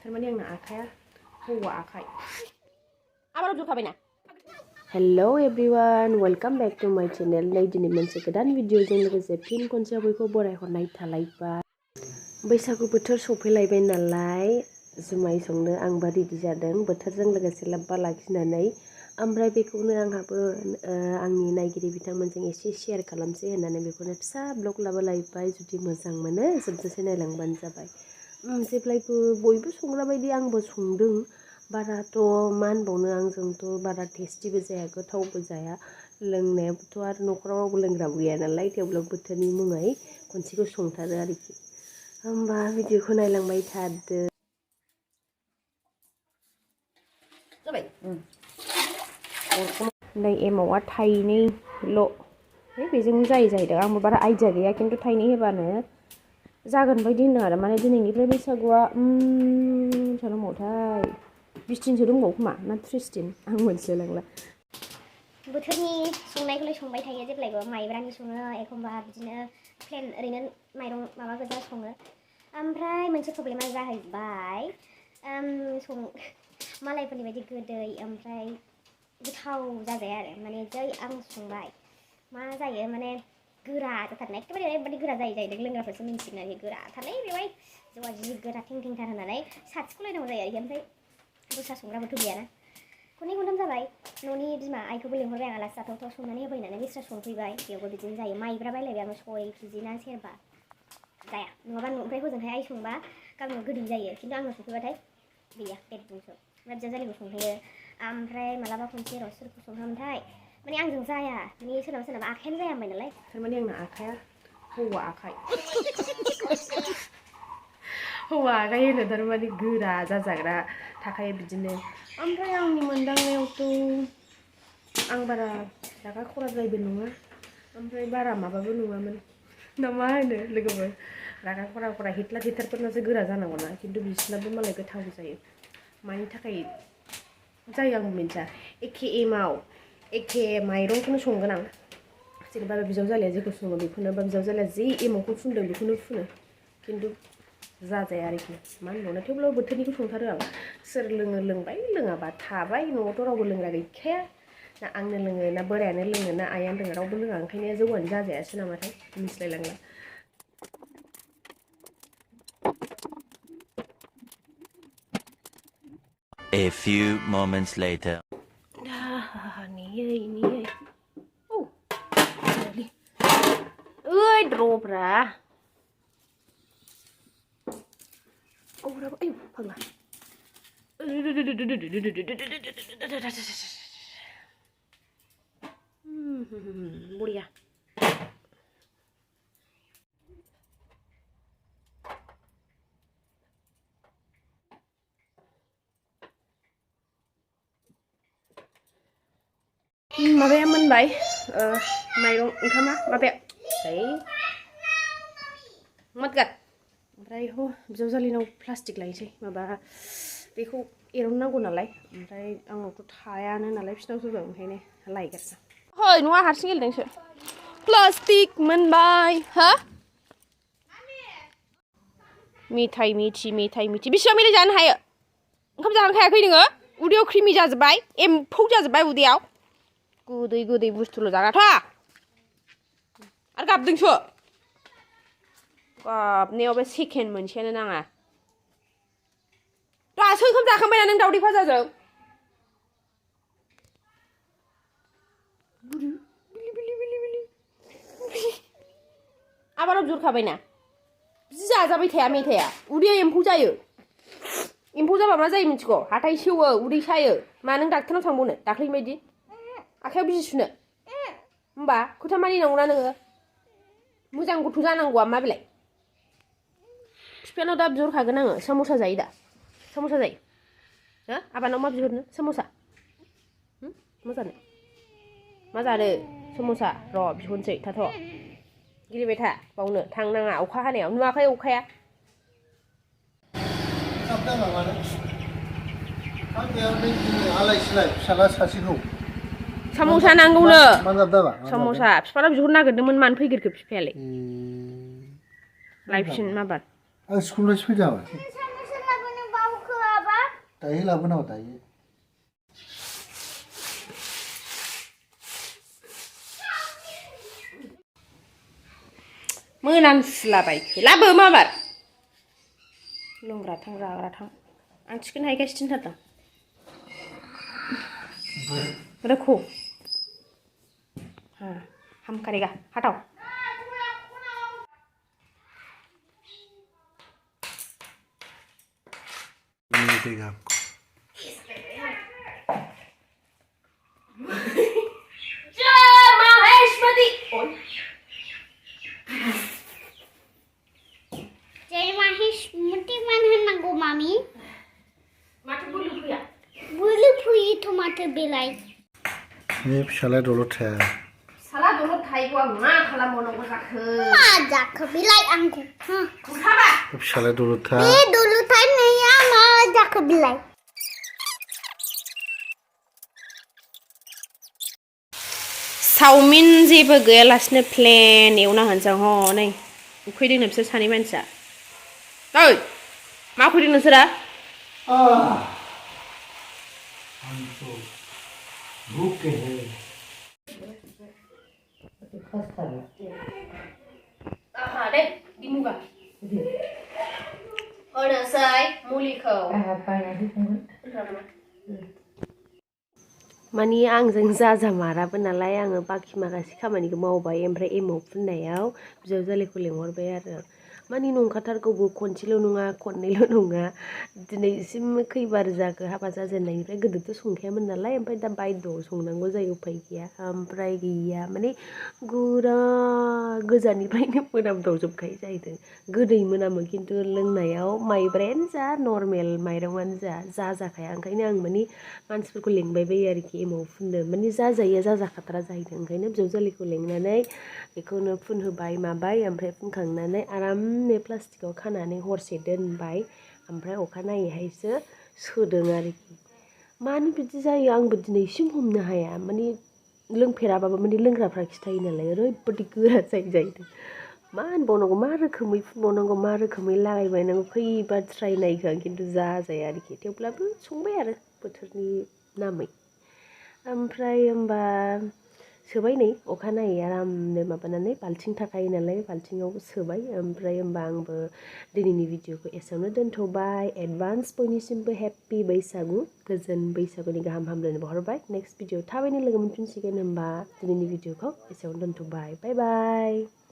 थारमाने आंना आखाया हौवा आखाइ आबाराव जुखाबायना hello everyone welcome back to my channel नै दिनै मोनसे गोदान भिडिअजों लोगोसे फिन खनसे बयखौ बरायहरनाय थालायबाय बैसागु बोथोर सफैलायबाय नालाय जुमाय संनो आंबो रेडि जादों बोथोरजों लोगोसे लोब्बा लाखिनानै ओमफ्राय बेखौनो आंहाबो आंनि नायगिरि बिथांमोनजों एसे शेयार खालामसै होननानै बेखौनो फिसा ब्लग लाबोलायबाय जुदि मोजां मोनो जोबजासे नायलांबानो जाबाय जेब्लायबो बयबो संग्रा बायदि आंबो संदों बाराथ' मा होनबावनो आंजोंथ' बारा टेस्टिबो जाया गोथावबो जाया लोंनायाबोथ' आरो न'खराव रावबो लोंग्राबो गैया नालाय थेवब्लाबो बोथोरनि मुङै खनसेखौ संथारो आरोखि होमबा भिडिअखौ नायलांबाय थादो नै एमावआ थाइनैल' बेजों जायो जाहैदों आंबो बारा आइडिया गैया खिन्थु थाइनै होबानो जागोन बायदि होनदों आरो माने दिनैनिफ्राय बैसागुआ सानावथाय 20 दिनसो दंबावो खोमा ना 30 दिन आं मोनथिलायलांला बोथोरनि संनायखौलाय संबाय थायो जेब्लायबो माइब्रानि सङो एखमबा बिदिनो प्लेन ओरैनो माइरं माबा गोजा सङो ओमफ्राय मोनसे प्रब्लेमा जाहैबाय मालायफोरनि बायदि गोदै ओमफ्राय गोथाव जाजाया आरो माने जै आं संबाय मा जायो माने गोरा जाथारनाय एखेबारे ओरैबायदि गोरा जाहैदों लोंग्राफोरसो मिन्थिगोन आरोखि गोरा थारनाय बेवहाय जौआ जि गोरा थेंथेंथार होनानै साथिख'लायनांगौ जायो आरोखि ओमफ्राय दस्रा संग्राबोथ' गैयाना खननै खनथाम जाबाय न'नि बिमा आइखौबो लिंहरबाय आं आलासि जाथावथाव संनानै होबाय होननानै बिस्रा संफैबाय बेयावबो बिदिनो जायो माइब्रा बायलायबाय आङो 6 केजि ना सेरबा जाया नङाबा ओमफ्राय हजोंहाय आइ संबा गामियाव गोदै जायो खिन्थु आंनाव संफैबाथाय गैया पेट बुंसो ओमफ्राय बिजावजालिखौ संफैयो ओमफ्राय मालाबा खनसे र' सोरखौ संहोमोनथाय माने आंजों जाया माने सोरनाबा आखायानो जाया होनबाय नालाय थारमाने आंना आखाया हौवा आखाइ हौवा आखाइ होनो थारमाने गोरा जाजाग्रा थाखायो बिदिनो ओमफ्राय आंनि मोनदांनायावथ' आं बारा रागा खराद्रायबो नङा ओमफ्राय बारा माबाबो नङामोन ना मा होनो लोगोफोर रागा खरा हिटलार हिटारफोरनासो गोरा जानांगौना खिन्थु बिसोरनाबो मालाय गोथाव जायो मानि थाखाय जायो आं मिन्थिया एखे एमाव एखे माइरंखौनो संगोन आं जेनेबा बिजावजालिया जेखौ सङो बेखौनो बा बिजावजालिया जि एमावखौ फुनदों बेखौनो फुनो खिन्थु जाजाया आरोखि मा होनबावनो थेवब्लाबो बोथोरनिखौ संथारो आं सोर लोङो लोंबाय लोङाबा थाबाय न'आवथ' रावबो लोंग्रा गैखाया ना आंनो लोङो ना बोरायानो लोङो ना आइयानो लोङो रावबो लोङा ओंखायनो जौआनो जाजायासो नामाथाय मिथिलायलांला A few moments later. Ơi, drop ra. Ô, đâu, ê, phần à. Mulia. माबाया मोनबाय माइरं ओंखामा माबाया मदगाद ओमफ्राय बिजावजालिनाव प्लास्टिक लायनोसै माबा बेखौ एरननांगौ नालाय ओमफ्राय आंनावथ' थायानो नालाय बिसिनावसो दं ओंखायनो लायगासिनो हय नङा हारसिं गेलेदोंसो प्लास्टिक मोनबाय हा मेथाइ मिथि बेसेबां मेथाइ जानो हायो ओंखाम जाखांखायाखै नोङो उदैयाव क्रिमि जाजोब्बाय एम्फौ जाजोब्बाय उदैयाव गोदै बुस्थुल' जाग्राथ' आरो गाबदोंसो गाबनायावबो सेकेन्ड मोनसेयानो नाङा दासो ओंखाम जाखांबायना नों दावदै फाजाजों आबाराव जुरखाबायना बिदि जाजाबाय थाया मेथाइया उदैयाव एम्फौ जायो एम्फौ जाबा मा जायो मिथिगौ हाथाइ सेवो उदै सायो मा नों डाक्टारनाव थांबावनो दाख्लैनि बायदि आखायाव बिजि सुनो होमबा खोथा मानिनांगौना नोङो मोजां गथ' जानांगौआ मा बेलाय बिफानाव दा बिहरखागोन आङो साम'सा जायो दा साम'सा जायो हो आबानाव मा बिहरनो साम'सा मा जानो साम'सा र' बिहरनोसै थाथ' गेलेबाय था बावनो थांनाङा अखा हानायाव नुवाखै अखाया साम'सा नांगौनो साम'सा बिफानाव बिहरनो नागिरदोंमोन मानो फैगोरखो बिफायालाय लायफिन माबार आं स्कुलनिफ्रायसो फैदों दायो लाबोनांगौ दायो मोनामसुलाबायखो लाबो माबार लोंग्रा थां जाग्रा थां आं थिखोनो हायैखायसो थिनथारदां रोखौ हामखारेगा हाथाव Jai Mahesh muti man होननांगौ मामि माथो बोलो फैया बोलो फैयो टमाटो बेलाय बे फिसालाया दलद थाया साला दलद थायैखौ आं मा खालामबावनांगौ जाखो मा जाखो बेलाय आंखौ बुथाबा बे फिसालाया दलद था बे दलद थानाया मा जाखो बेलाय चावमिन जेबो गैयालासिनो प्लेन एवना होनसां हनै उखैदोंनो बिसोर सानै मानसिया ओइ मा उखैदों नोंसोरा भूखे हैं दे दिमुगा होनोसै मुलिखौ मानि आंजों जाजामाराबो नालाय आङो बाखि माखासे खामानिखौ मावबाय ओमफ्राय एमाव फुननायाव बिजावजालिखौ लेंहरबाय आरो मानि नंखाथारगौबो खनसेल' नङा खननैल' नङा दिनैसिम खैबार जाखो हाबा जाजेननायनिफ्राय गोदोथ' संखायामोन नालाय ओमफ्राय दा बायद'आव संनांगौ जायो उफाय गैया ओमफ्राय गैया माने गुरा गोजाननिफ्रायनो मोनामदावजोबखायो जाहैदों गोदै मोनामो खिन्थु लोंनायाव माइब्रायानो जा नर्मेल माइरंआनो जा जाखाया ओंखायनो आं मानि मानसिफोरखौ लेंबाय बायो आरोखि एमाव फुननो माने जाजायैया जाजाखाथारा जाहैदों ओंखायनो बिजावजालिखौ लेंनानै बेखौनो फुनहोबाय माबाय ओमफ्राय फुनखांनानै आरामनो प्लास्टिकआव खानानै हरसे दोनबाय ओमफ्राय अखानायैहायसो सोदों आरोखि मानो बिदि जायो आंबो दिनैसिम हमनो हाया माने लोंफेराबाबो माने लोंग्राफ्रा खिथायो नालाय ओरैबादि गोरा जाहैदों मा होनबावनांगौ मा रोखोमै फुनबावनांगौ मा रोखोमै लागायबायनांगौ खैबार ट्राय नायखो आं खिन्थु जाजाया आरोखि थेवब्लाबो संबाय आरो बोथोरनि नामै ओमफ्राय होमबा सोबाय नै अखानायै आरामनो माबानानै बाल्थिं थाखायो नालाय बाल्थिङाव सोबाय ओमफ्राय होमबा आंबो दिनैनि भिडिअखौ एसेयावनो दोनथ'बाय एडभान्स बयनिसिमबो हेपि बैसागु गोजोन बैसागुनि गाहाम हामलायनाय बावहरबाय नेक्स्ट भिडिअ थाबैनो लोगो मोनफिनसिगोन होमबा दिनैनि भिडिअखौ एसेयावनो दोनथ'बाय बाय बाय